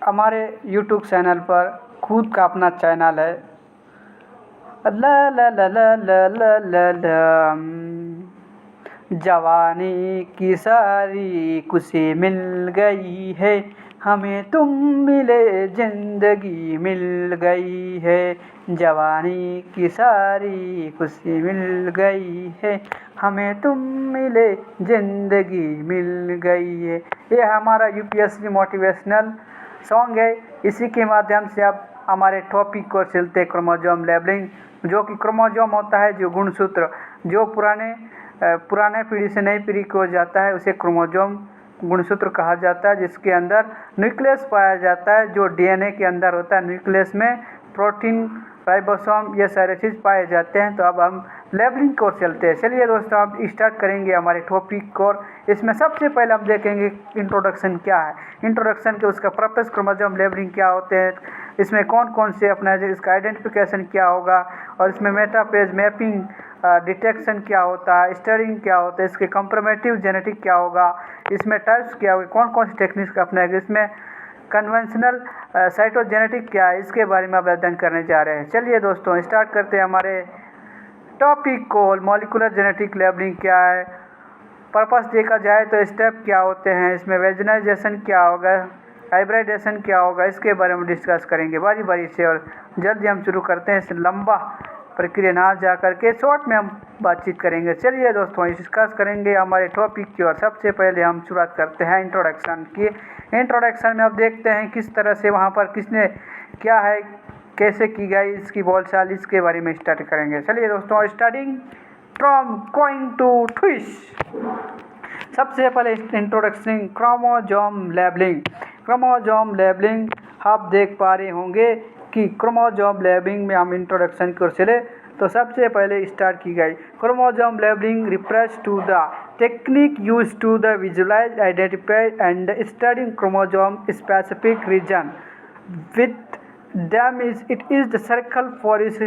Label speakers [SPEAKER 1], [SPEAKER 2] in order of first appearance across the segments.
[SPEAKER 1] हमारे YouTube channel पर खुद का अपना चैनल है। ला ला ला ला ला ला ला ला जवानी की सारी खुशी मिल गई है, हमें तुम मिले जिंदगी मिल गई है। जवानी की सारी खुशी मिल गई है, हमें तुम मिले जिंदगी मिल गई है। ये हमारा यूपीएससी मोटिवेशनल सॉन्ग है। इसी के माध्यम से आप हमारे टॉपिक को चलते क्रोमोसोम लेबलिंग, जो कि क्रोमोसोम होता है जो गुणसूत्र, जो पुराने पीढ़ी से नई पीढ़ी को जाता है, उसे क्रोमोसोम गुणसूत्र कहा जाता है, जिसके अंदर न्यूक्लियस पाया जाता है। जो डीएनए के अंदर होता है, न्यूक्लियस में प्रोटीन, राइबोसोम, ये सारे चीज़ पाए जाते हैं। तो अब हम लेबलिंग को चलते हैं। चलिए दोस्तों, अब स्टार्ट करेंगे हमारे टॉपिक को। इसमें सबसे पहले हम देखेंगे इंट्रोडक्शन क्या है। इंट्रोडक्शन के उसका पर्पस, क्रोमोसोम लेबलिंग क्या होते हैं, इसमें कौन कौन से अपना इसका आइडेंटिफिकेशन क्या होगा, और इसमें मेटापेज मैपिंग डिटेक्शन क्या होता है, स्टरिंग क्या होता है, इसके कंप्रोमेटिव जेनेटिक क्या होगा, इसमें टाइप्स क्या होगा, कौन कौन सी टेक्निक्स अपनाएंगे, इसमें कन्वेंशनल साइटोजेनेटिक क्या है, इसके बारे में आप अध्ययन करने जा रहे हैं। चलिए दोस्तों, स्टार्ट करते हैं हमारे टॉपिक को। मॉलिक्यूलर जेनेटिक लेबलिंग क्या है, पर्पस देखा जाए तो स्टेप क्या होते हैं, इसमें वेजनाइजेशन क्या होगा, हाइब्रिडाइजेशन क्या होगा, इसके बारे में डिस्कस करेंगे बारी बारी से। और जल्दी हम शुरू करते हैं, इसे लंबा प्रक्रिया ना जा करके शॉर्ट में हम बातचीत करेंगे। चलिए दोस्तों, डिस्कस करेंगे हमारे टॉपिक की। और सबसे पहले हम शुरुआत करते हैं इंट्रोडक्शन की। इंट्रोडक्शन में आप देखते हैं किस तरह से वहाँ पर किसने क्या है, कैसे की गई, इसकी बोलचाल, इसके बारे में स्टार्ट करेंगे। चलिए दोस्तों, starting from going to twist. सबसे पहले introduction chromosome labelling. Chromosome labelling आप देख पा रहे होंगे कि क्रोमोसोम लेबलिंग में हम इंट्रोडक्शन को चले तो सबसे पहले स्टार्ट की गई chromosome labelling refers to the technique use to the visualise, identify and study chromosome specific region with them it is the circle for its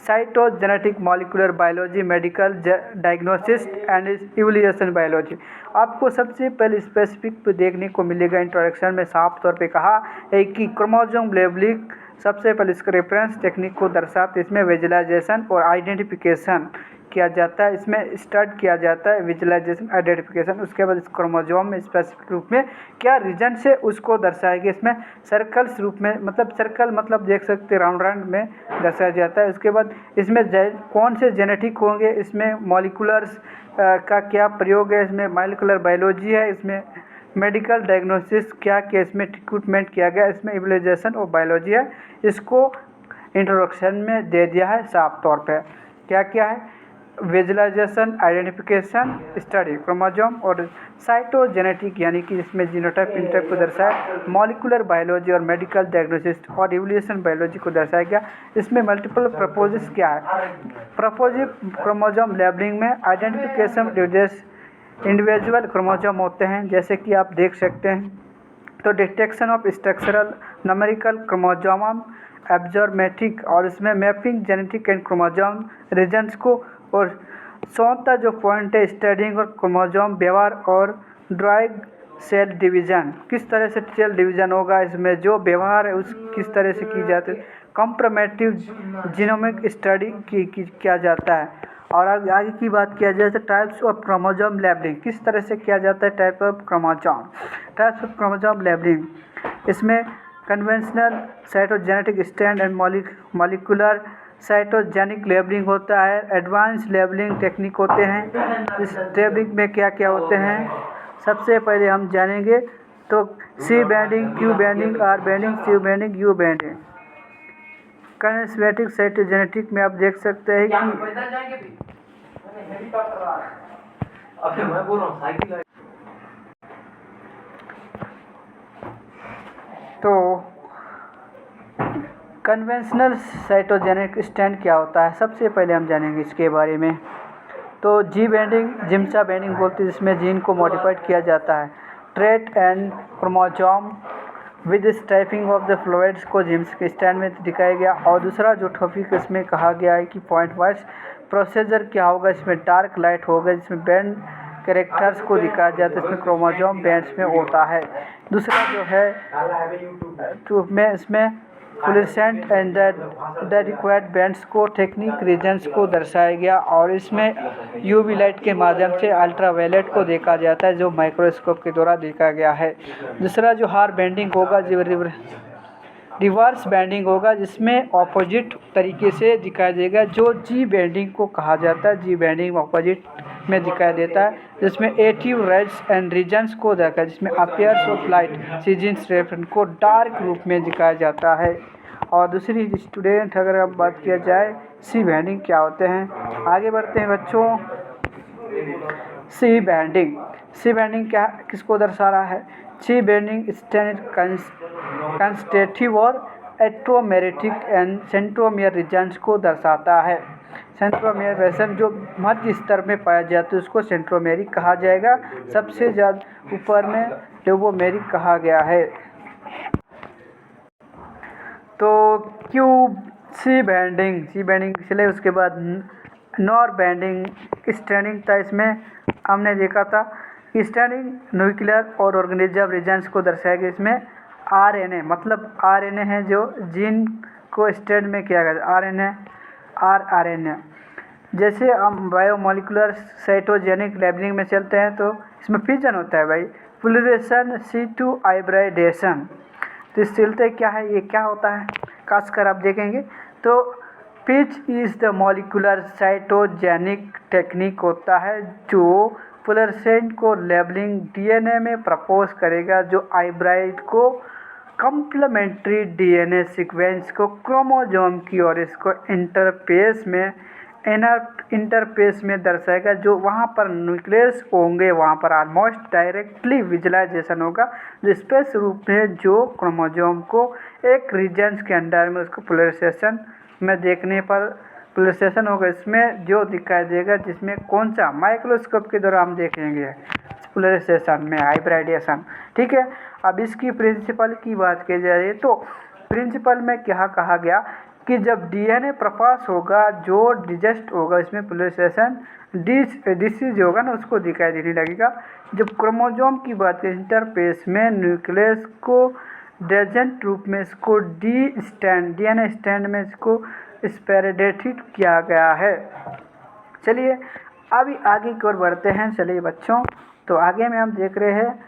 [SPEAKER 1] cytogenetic, molecular biology, medical diagnosis and evolution biology। आपको सबसे पहले specific पे देखने को मिलेगा। Introduction में साफ तौर पे कहा है कि क्रोमोसोम लेबलिंग सबसे पहले इसका रेफरेंस टेक्निक को दर्शाते, इसमें विजुलाइजेशन और आइडेंटिफिकेशन किया जाता है। इसमें स्टार्ट किया जाता है विजुलाइजेशन, आइडेंटिफिकेशन, उसके बाद इस क्रोमोसोम में स्पेसिफिक रूप में क्या रीजन से उसको दर्शाएगी। इसमें सर्कल्स रूप में, मतलब सर्कल मतलब देख सकते राउंड राउंड में दर्शाया जाता है। उसके बाद इसमें कौन से जेनेटिक होंगे, इसमें मॉलिक्यूलर्स का क्या प्रयोग है, इसमें मॉलिक्यूलर बायोलॉजी है, इसमें मेडिकल डायग्नोसिस क्या किया, इसमें ट्रीटमेंट किया गया, इसमें इवोल्यूशन और बायोलॉजी है। इसको इंट्रोडक्शन में दे दिया है साफ तौर पे। क्या क्या है, विजुलाइजेशन, आइडेंटिफिकेशन, स्टडी क्रोमोसोम और साइटोजेनेटिक, यानी कि इसमें जीनोटाइप, फिनोटाइप को दर्शाया, मॉलिक्यूलर बायोलॉजी और मेडिकल डायग्नोसिस और इवोल्यूशन बायोलॉजी को दर्शाया गया। इसमें मल्टीपल प्रपोजेस क्या है, प्रपोजिव क्रोमोसोम लेबलिंग में आइडेंटिफिकेशन इंडिविजुअल क्रोमोसोम होते हैं, जैसे कि आप देख सकते हैं। तो detection of structural numerical chromosome abnormality, और इसमें mapping genetic and chromosome regions को, और चौथा जो पॉइंट है स्टडिंग और क्रोमोसोम व्यवहार और ड्राइग सेल डिवीज़न, किस तरह से सेल डिवीज़न होगा, इसमें जो व्यवहार है उस किस तरह से की जाती है। कंप्रोमेटिव जीनोमिक स्टडी किया जाता है। और आगे की बात किया जाए तो टाइप्स ऑफ क्रोमोसोम लेबलिंग किस तरह से किया जाता है। टाइप्स ऑफ क्रोमोसोम लेबलिंग, इसमें conventional cytogenetic stand and molecular cytogenic labelling होता है। एडवांस लेबलिंग टेक्निक होते हैं। इस लेबलिंग में क्या क्या होते हैं, सबसे पहले हम जानेंगे तो C banding, Q banding, R banding, C banding, U banding. Conventional cytogenetic में आप देख सकते हैं कि तो कन्वेंशनल साइटोजेनिक स्टैंड क्या होता है, सबसे पहले हम जानेंगे इसके बारे में। तो जी बैंडिंग, जिम्सा बैंडिंग बोलते हैं, जिसमें जीन को मॉडिफाइड किया जाता है। Trait and chromosome with striping of the फ्लोइड्स को जिम्स के स्टैंड में दिखाया गया। और दूसरा जो टॉपिक इसमें कहा गया है कि पॉइंट वाइज प्रोसीजर क्या होगा, इसमें डार्क लाइट होगा, जिसमें बैंड कैरेक्टर्स को दिखाया जाता है, इसमें क्रोमोसोम बैंड्स में होता है। दूसरा जो है ट्यूब में इसमें fluorescent and the required bands को टेक्निक रीजन्स को दर्शाया गया, और इसमें यूवी लाइट के माध्यम से अल्ट्रावायलेट को देखा जाता है जो माइक्रोस्कोप के द्वारा देखा गया है। दूसरा जो हार बेंडिंग होगा रिवर्स बैंडिंग होगा, जिसमें ऑपोजिट तरीके से दिखाई देगा जो जी बैंडिंग को कहा जाता है। जी बैंडिंग ऑपोजिट में दिखाई देता है, जिसमें एक्टिव रेड्स एंड रीजन्स को देखा, जिसमें appears of light seasons reference को डार्क रूप में दिखाया जाता है। और दूसरी स्टूडेंट अगर अब बात किया जाए सी बैंडिंग क्या होते हैं, आगे बढ़ते हैं बच्चों। सी बैंडिंग क्या किसको दर्शा रहा है? सी बैंडिंग कंस्टिट्यूटिव और एट्रोमेरिटिक एंड सेंट्रोमियर रीजन्स को दर्शाता है। सेंट्रोमियर रीजन जो मध्य स्तर में पाया जाता है उसको सेंट्रोमेरिक कहा जाएगा, सबसे ज़्यादा ऊपर में लोबोमेरिक कहा गया है। तो सी बैंडिंग चले, उसके बाद नॉर बैंडिंग स्टैंडिंग था। इसमें हमने देखा था कि स्टैंडिंग न्यूक्लियर और ऑर्गेनिज्म रीजन्स को दर्शाया गया। इसमें आरएनए मतलब आरएनए है जो जीन को स्टैंड में किया गया, आरएनए। जैसे हम बायोमोलिकुलर साइटोजेनिक लेबलिंग में चलते हैं तो इसमें फिजन होता है भाई, फ्लोरेसेशन C2 हाइब्रिडेशन। तो इस चलते क्या है, ये क्या होता है खासकर आप देखेंगे तो FISH is the molecular cytogenic technique होता है जो फ्लोरेसेंट को लेबलिंग डीएनए में प्रपोज करेगा, जो हाइब्रिड को कम्प्लीमेंट्री डीएनए सीक्वेंस को क्रोमोसोम की और इसको इंटरपेस में दर्शाएगा। जो वहाँ पर न्यूक्लियस होंगे वहाँ पर ऑलमोस्ट डायरेक्टली विजुलाइजेशन होगा, जो स्पेस रूप में जो क्रोमोसोम को एक रीजन्स के अंडर में उसको फ्लोरेसेशन में देखने पर फ्लोरेसेशन होगा। इसमें जो दिखाई देगा जिसमें कौन सा माइक्रोस्कोप के द्वारा हम देखेंगे फ्लोरेसेशन में हाइब्रिडेशन। ठीक है, अब इसकी प्रिंसिपल की बात की जाए तो प्रिंसिपल में क्या कहा गया कि जब डीएनए प्रकाश होगा जो डिजेस्ट होगा इसमें फ्लोरेसेशन डिसीज होगा ना उसको दिखाई देने लगेगा। जब क्रोमोसोम की बात है इंटरपेस में न्यूक्लियस को डेजेंट रूप में इसको डीएनए स्टैंड में इसको स्पेरेडेटेड किया गया है। चलिए अभी आगे की ओर बढ़ते हैं। चलिए बच्चों, तो आगे में हम देख रहे हैं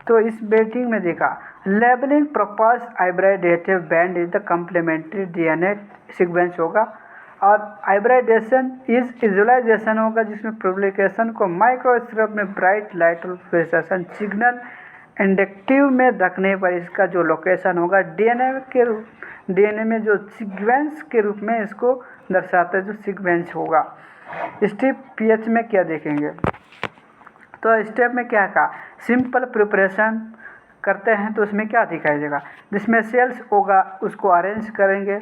[SPEAKER 1] तो इस बेटिंग में देखा labelling propose hybridize band is the complementary DNA sequence होगा, और हाइब्रिडेशन इज विजुलाइजेशन होगा जिसमें पब्लिकेशन को माइक्रोस्कोप में ब्राइट लाइट फ्लोरेसेशन सिग्नल इंडक्टिव में रखने पर इसका जो लोकेशन होगा डीएनए में जो सीक्वेंस के रूप में इसको दर्शाता है, जो सीक्वेंस होगा। स्टेप पीएच में क्या देखेंगे तो स्टेप में क्या कहा, सिंपल प्रिपरेशन करते हैं तो उसमें क्या दिखाई देगा, जिसमें सेल्स होगा उसको अरेंज करेंगे,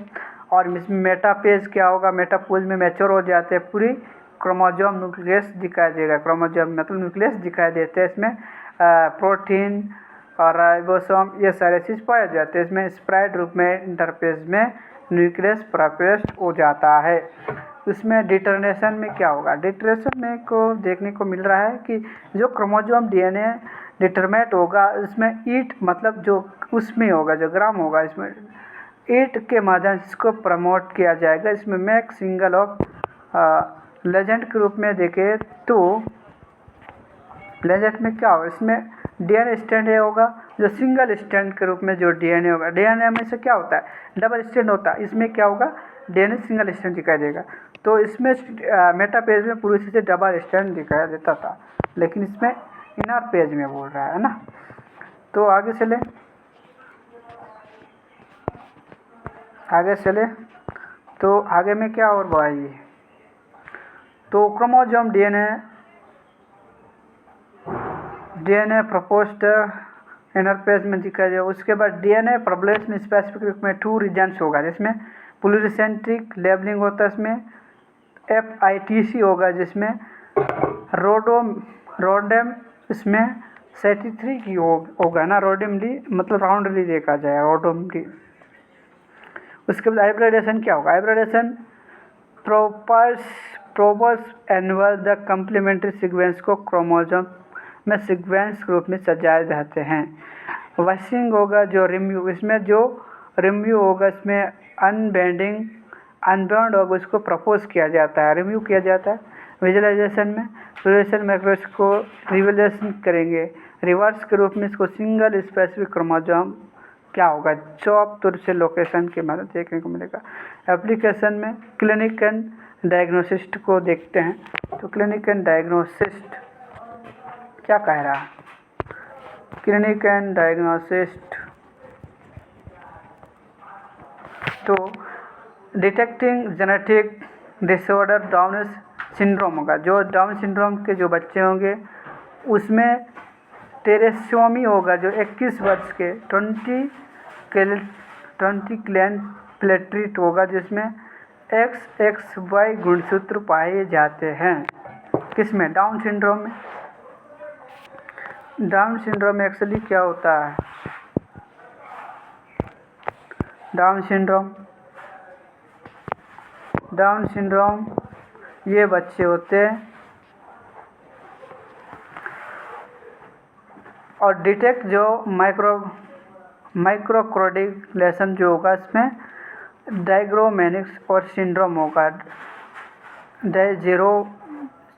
[SPEAKER 1] और इसमें मेटापेज क्या होगा, मेटापोज में मैच्योर हो जाते हैं पूरी क्रोमोसोम न्यूक्लियस दिखाई देगा, क्रोमोसोम मतलब न्यूक्लियस दिखाई देते हैं। इसमें प्रोटीन और राइबोसोम ये सारे चीज़ पाए जाते हैं। इसमें स्प्राइड रूप में इंटरपेज में न्यूक्लियस प्रोपेस्ट हो जाता है। इसमें डिटर्मिनेशन में क्या होगा, डिटर्मिनेशन में को देखने को मिल रहा है कि जो क्रोमोसोम डीएनए डिटरमिनेट होगा इसमें ईट मतलब जो उसमें होगा जो ग्राम होगा इसमें ईट के माध्यम से इसको प्रमोट किया जाएगा। इसमें मैक सिंगल ऑफ लेजेंड के रूप में देखें तो लेजेंड में क्या होगा, इसमें डीएनए स्टैंड होगा जो सिंगल स्टैंड के रूप में जो डीएनए होगा, डीएनए में से क्या होता है डबल स्टैंड होता है, इसमें क्या होगा डीएनए सिंगल स्टैंड दिखाई देगा। तो इसमें मेटापेज में पूरी से डबल स्टैंड दिखाई देता था, लेकिन इसमें इनर पेज में बोल रहा है ना। तो आगे चले तो आगे में क्या और बढ़ाइए, तो chromosome DNA proposed inner page में दिखाई देगा। उसके बाद डीएनए प्रबलेस में स्पेसिफिक रूप में 2 रीजन्स होगा जिसमें प्लूरिसेंट्रिक लेबलिंग होता है, इसमें FITC होगा जिसमें रोडेम इसमें 73 की होगा ना, रोडेमली मतलब राउंडली देखा जाए रोडोमली। उसके बाद हाइब्रिडेशन क्या होगा, hybridisation probes anneal the complementary sequence को क्रोमोसोम में सीक्वेंस के रूप में सजाए जाते हैं। वशिंग होगा जो रिम्यू, इसमें जो रिम्यू होगा इसमें अनबैंडिंग अनबाउंड होगा उसको प्रपोज किया जाता है, रिम्यू किया जाता है। विजुअलाइजेशन में विजुअलाइजेशन मैक्रोस को रिवलेशन करेंगे रिवर्स के रूप में, इसको सिंगल स्पेसिफिक क्रोमोसोम क्या होगा चौप तौर से लोकेशन के मदद देखने को मिलेगा। एप्लीकेशन में क्लिनिक एंड डायग्नोसिस्ट को देखते हैं, तो क्लिनिक एंड डायग्नोसिस्ट क्या कह रहा है, क्लिनिक एंड डायग्नोसिस्ट तो detecting genetic disorder down syndrome होगा, जो डाउन सिंड्रोम के जो बच्चे होंगे उसमें टेरेसोमी होगा जो 21 वर्ष के 20 क्लैन प्लेट्रिट होगा जिसमें XXY गुणसूत्र पाए जाते हैं। किसमें? डाउन सिंड्रोम में। डाउन सिंड्रोम में एक्चुअली क्या होता है, डाउन सिंड्रोम ये बच्चे होते हैं और डिटेक्ट जो माइक्रोकोर्डिलेशन जो होगा इसमें डायग्रोमेनिक्स और सिंड्रोम होगा, डायजेरो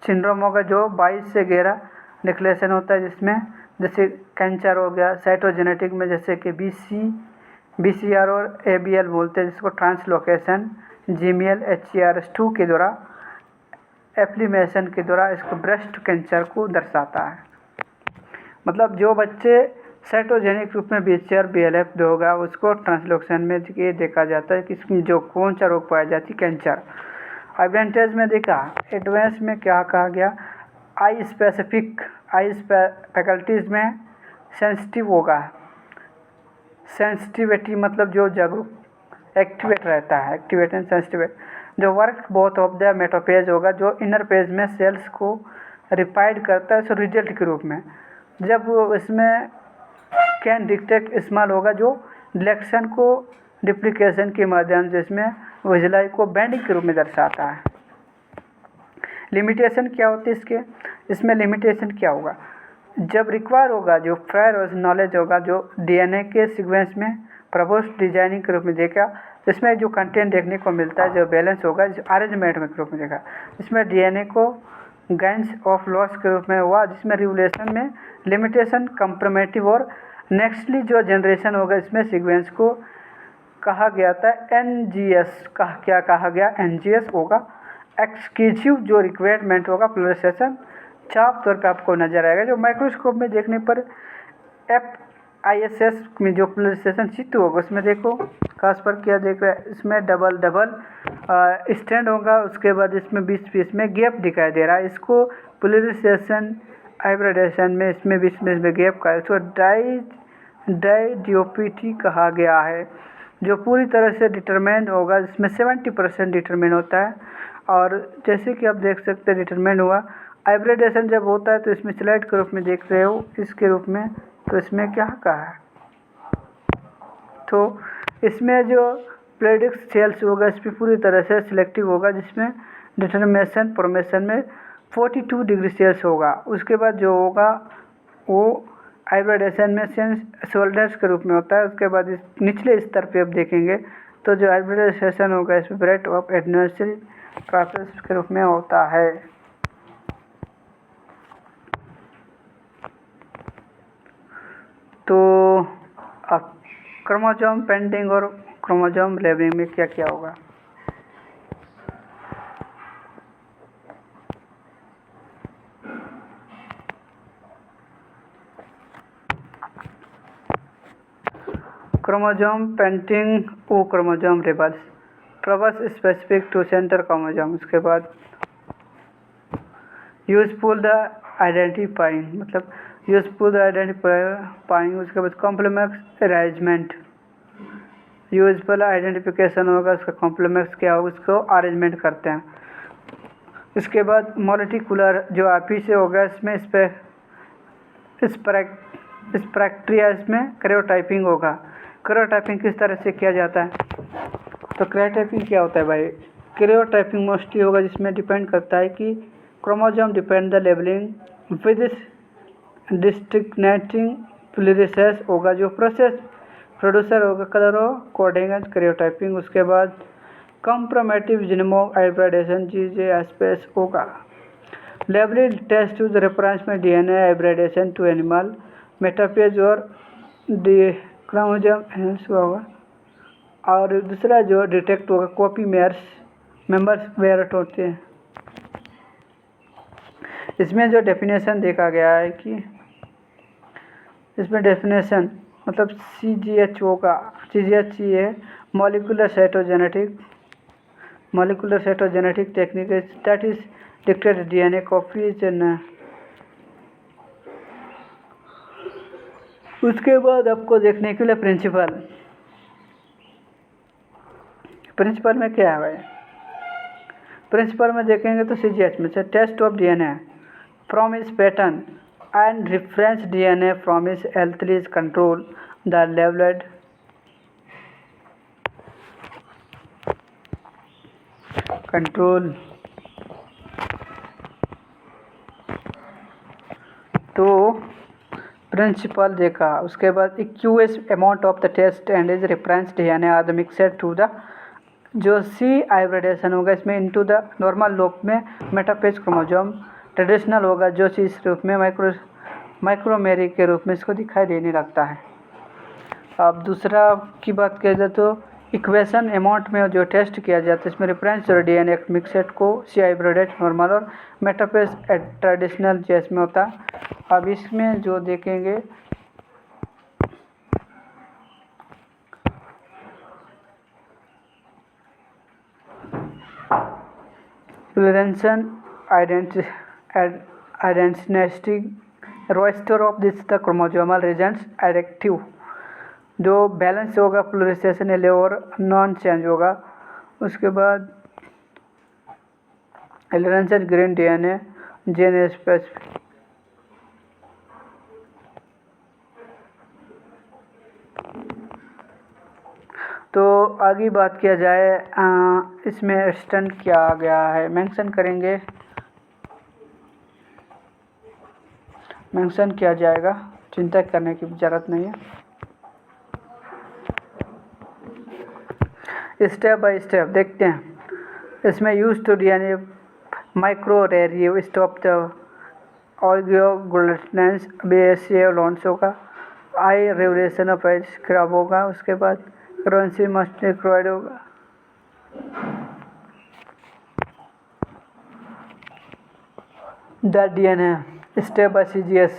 [SPEAKER 1] सिंड्रोम होगा जो 22 से 11 डिक्लेरेशन होता है जिसमें जैसे कैंसर हो गया, साइटोजेनेटिक में जैसे कि BCR और ABL बोलते हैं जिसको ट्रांसलोकेशन GML HERS2 के द्वारा एप्लीमेशन के द्वारा इसको ब्रेस्ट कैंसर को दर्शाता है। मतलब जो बच्चे साइटोजेनिक रूप में BCR BLF होगा उसको ट्रांसलोकेशन में ये देखा जाता है कि इसमें जो कौन सा रोग पाया जाती है, कैंसर। एडवांटेज में देखा, एडवांस में क्या कहा गया, आई फैकल्टीज़ में सेंसिटिव होगा, सेंसिटिविटी मतलब जो जागरूक एक्टिवेट रहता है, एक्टिवेट एंड सेंसिटिव जो work both of the metaphase होगा जो इनर पेज में सेल्स को रिपाइड करता है, सो रिजल्ट के रूप में जब इसमें कैन डिटेक्ट स्मॉल होगा जो डिलेक्शन को डिप्लीकेशन के माध्यम से इसमें विजुअलाई को बैंडिंग के रूप में दर्शाता है। लिमिटेशन क्या होती है इसमें लिमिटेशन क्या होगा, जब रिक्वायर होगा जो प्रायर नॉलेज होगा जो DNA के सीक्वेंस में प्रपोज डिजाइनिंग के रूप में देखा, इसमें जो कंटेंट देखने को मिलता है जो बैलेंस होगा जो अरेंजमेंट में के रूप में देखा, इसमें DNA को गाइंस ऑफ लॉस के रूप में हुआ जिसमें रिवोल्यूशन में लिमिटेशन कंप्रोमेटिव और नेक्स्टली जो जनरेशन होगा इसमें सीक्वेंस को कहा गया था NGS क्या कहा गया, NGS होगा एक्सक्लूसिव जो रिक्वायरमेंट होगा प्रोसेशन साफ तौर पे आपको नजर आएगा। जो माइक्रोस्कोप में देखने पर FISS में जो प्रोसेशन चित्र होगा उसमें देखो खास पर क्या देख रहा है, इसमें डबल स्टैंड होगा, उसके बाद इसमें बीच में गैप दिखाई दे रहा है, इसको पोलराइजेशन हाइब्रिडेशन में इसमें बीच में गैप का इसको डायडियोपिटी कहा गया है जो पूरी तरह से डिटरमाइन होगा, इसमें 70% डिटरमाइन होता है। और जैसे कि आप देख सकते हैं डिटरमाइन हुआ, हाइब्रिडेशन जब होता है तो इसमें स्लाइड के रूप में देख रहे हो इसके रूप में, तो इसमें क्या कहा है, तो इसमें जो प्रेडिक्ट सेल्स होगा इस पर पूरी तरह से सिलेक्टिव होगा जिसमें डिटरमिनेशन फॉर्मेशन में 42 डिग्री सेल्स होगा। उसके बाद जो होगा वो हाइब्रिडेशन में सोल्डर्स के रूप में होता है। उसके बाद इस निचले स्तर पे आप देखेंगे तो जो हाइब्रिडाइजेशन होगा इसमें ब्रेथ ऑफ एडमिनिस्ट्रेटिव प्रोसेस के रूप में होता है। तो अब क्रोमोसोम पेंटिंग और क्रोमोसोम लेबलिंग में क्या क्या होगा, chromosome painting or chromosome labels probes specific to certain chromosome. उसके बाद यूजफुल द आइडेंटिफाइंग मतलब यूजफुल आइडेंटिफाइंग। उसके बाद कॉम्प्लेमेंट्स अरेंजमेंट, यूजफुल आइडेंटिफिकेशन होगा, उसका कॉम्प्लेमेंट्स क्या होगा उसको अरेंजमेंट करते हैं। इसके बाद मॉलिक्यूलर जो आपी से होगा इसमें स्पेक्ट्रिया इसमें क्रायोटाइपिंग होगा। क्रायोटाइपिंग किस तरह से किया जाता है, तो क्रायोटाइपिंग क्या होता है भाई, कैरियोटाइपिंग मोस्टली होगा, जिसमें डिपेंड करता है कि chromosome depend the labelling with distinguishing fluorescence होगा, जो प्रोसेस प्रोड्यूसर होगा कलर और कोडिंग एंड कैरियोटाइपिंग। उसके बाद कंप्रोमेटिव जीनोम हाइब्रिडाइजेशन GGSPS होगा। लेबलिंग टेस्ट टू रेफरेंस में DNA hybridization to animal metaphase और क्रोमोसोम होगा। और दूसरा जो डिटेक्ट होगा कॉपी मेंबर्स वेरिएट होते हैं। इसमें जो डेफिनेशन देखा गया है कि इसमें डेफिनेशन मतलब CGH होगा। CGH है molecular cytogenetic technique that is detect DNA copies and. उसके बाद आपको देखने के लिए प्रिंसिपल में क्या है भाई। प्रिंसिपल में देखेंगे तो CGH में से टेस्ट ऑफ DNA फ्रॉम इस pattern and reference DNA from इस L3 control the labelled control. तो प्रिंसिपल देखा। उसके बाद equal amount of the test and is reference DNA are the mixed to the जो C हाइब्रिडाइजेशन होगा इसमें into the normal loop में metaphase chromosome traditional होगा, जो कि इस रूप में माइक्रोमेरी के रूप में इसको दिखाई देने लगता है। अब दूसरा की बात किया जाए तो इक्वेशन अमाउंट में जो टेस्ट किया जाता है इसमें रेफरेंस और DNA मिक्सड को C हाइब्रिडाइज नॉर्मल और मेटाफेज ट्रेडिशनल जेस में होता है। अब इसमें जो देखेंगे fluorescence identity roster of this the chromosomal regions एडिक्टिव जो बैलेंस होगा फ्लोरेसेशन एले और नॉन चेंज होगा। उसके बाद एलरेंसन ग्रीन DNA जेन स्पेसिफिक। तो आगे बात किया जाए इसमें स्टंट क्या आ गया है मेंशन किया जाएगा, चिंता करने की ज़रूरत नहीं है। स्टेप बाय स्टेप देखते हैं। इसमें use to DNA microarray stop the ऑर्गोग्लूटेंस BSA लॉन्च होगा। आई रेवलेशन ऑफ एज खराब होगा। उसके बाद करेंसी मस्ट रिक्वायर्ड होगा। The DNA step by CGS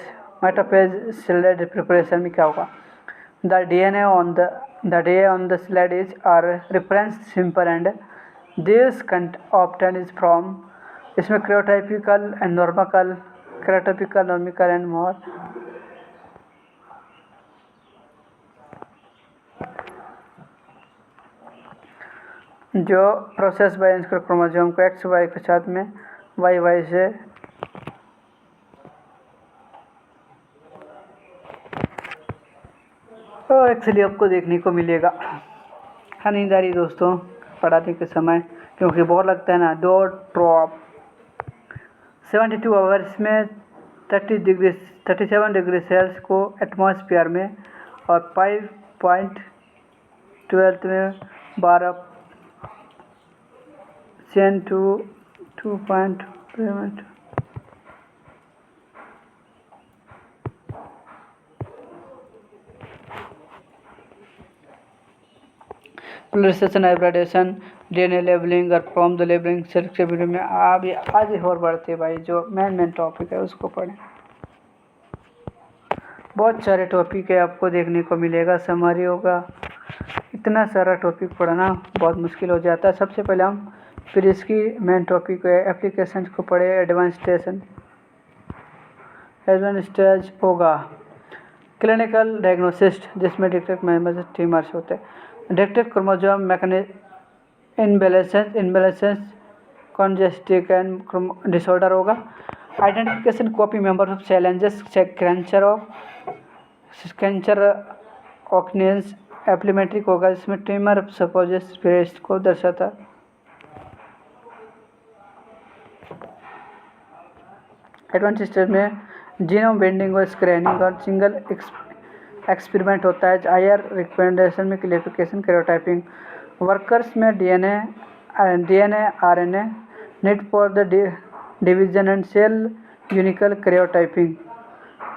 [SPEAKER 1] metaphase slide preparation में क्या होगा। The DNA on the slide is are reference simple and this often is from इसमें क्रियोटाइपिकल एंड नॉर्मिकल एंड मोर। जो प्रोसेस बाय इंस्क्र क्रोमोसोम को XY के साथ में YY से एक्चुअली आपको देखने को मिलेगा। नींद आ रही दोस्तों पढ़ाने के समय, क्योंकि बोर लगता है ना। 2 ड्रॉप 72 आवर्स में 37 डिग्री सेल्सियस को एटमॉस्फेयर में और 5.12 में 12 सेन to 2.2 fluorescence hybridization DNA labelling और from the labelling select video में आज और बढ़ते भाई जो मेन टॉपिक है उसको पढ़ें। बहुत सारे टॉपिक है आपको देखने को मिलेगा, समरी होगा। इतना सारा टॉपिक पढ़ना बहुत मुश्किल हो जाता है। सबसे पहले हम फिर इसकी मेन टॉपिक है एप्लीकेशन को पढ़े। एडवांस स्टेज होगा क्लिनिकल डायग्नोसिस जिसमें डिटेक्ट मेंबर्स ट्यूमर्स होते हैं। Detect chromosome mechanism imbalances congestive and disorder होगा। Identification copy member of challenges cancer ऑक्नेंस एप्लीमेट्रिक होगा जिसमें ट्यूमर सपोजेस फेस को दर्शाता। एडवांस स्टेज में जीनोम बाइंडिंग और स्क्रैनिंग और सिंगल एक्सपेरिमेंट होता है। हायर रिकमेंडेशन में क्लेरिफिकेशन कैरियोटाइपिंग वर्कर्स में DNA RNA need for the division and cell यूनिकल कैरियोटाइपिंग।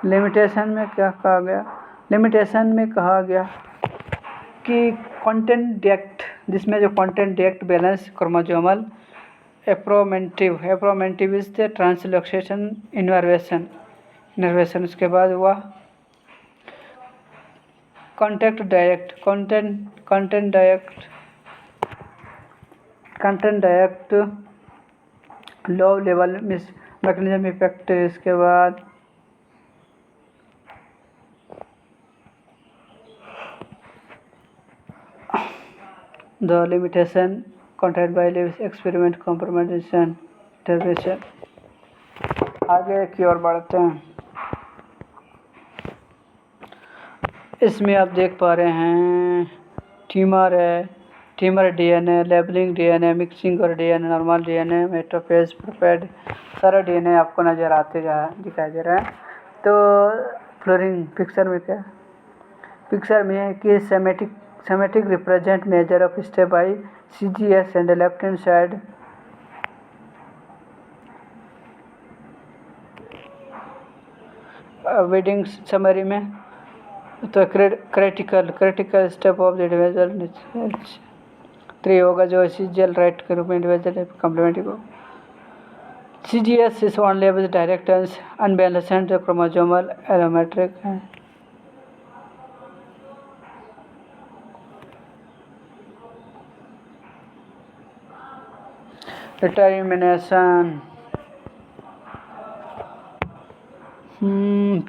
[SPEAKER 1] लिमिटेशन में क्या कहा गया? लिमिटेशन में कहा गया कि कंटेंट डेप्थ, जिसमें जो कंटेंट डेप्थ बैलेंस क्रोमोसोमल एप्रोमेंटिव इज द ट्रांसलोकेशन इनर्वेशन। उसके बाद हुआ content direct low level mechanism effect. इसके बाद the limitation content by experiment compromisation intervention. आगे की ओर बढ़ते हैं। इसमें आप देख पा रहे हैं ट्यूमर है, tumour DNA, labelling DNA, mixing और DNA, normal DNA, metaphase, prophase, सारा डीएनए आपको नज़र दिखाई दे रहा है। तो फ्लोरिंग पिक्चर में क्या? पिक्चर में है कि schematic represent major of step by CGS and left hand side wedding summary में तो critical step of the individual 3 होगा जो CGL राइट के रूप में इंडिविजुअल कम्प्लीमेंट्री को। CGS इस one level directors unbalanced chromosomal allometric है। Determination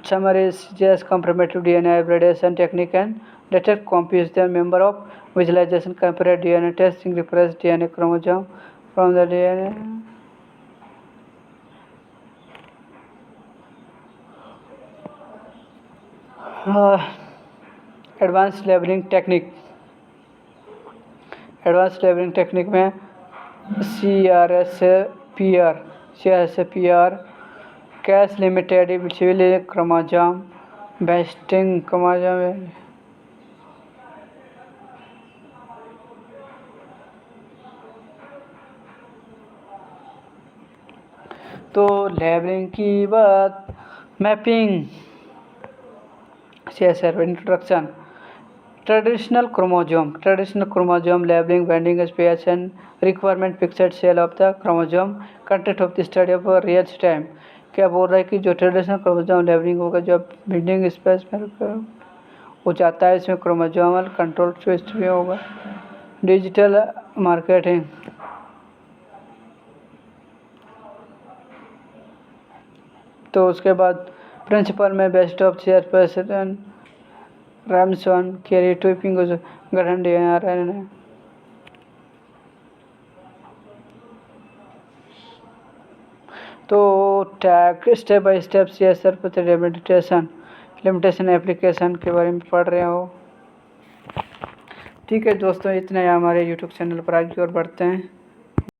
[SPEAKER 1] summary CGS comparative DNA hybridization technique and detect confuse the member of visualization compare DNA testing repress DNA chromosome from the DNA advance labelling technique में CRSPR Cas limited visual chromosome besting chromosome. तो labelling की बात, mapping introduction. Traditional chromosome labeling binding space and requirement pictured cell of the chromosome content of the study of real time। क्या बोल रहा है कि जो ट्रेडिशनल क्रोमोसोम लेबलिंग होगा जो बाइंडिंग स्पेस में हो जाता है, इसमें क्रोमोसोमल कंट्रोल ट्विस्ट भी होगा। डिजिटल मार्केटिंग तो उसके बाद प्रिंसिपल में best of chairperson Ramson karyotyping गठन DNA तो tag step by step CSR पर लिमिटेशन एप्लीकेशन के बारे में पढ़ रहे हो। ठीक है दोस्तों, इतना ही हमारे YouTube चैनल पर आगे और बढ़ते हैं।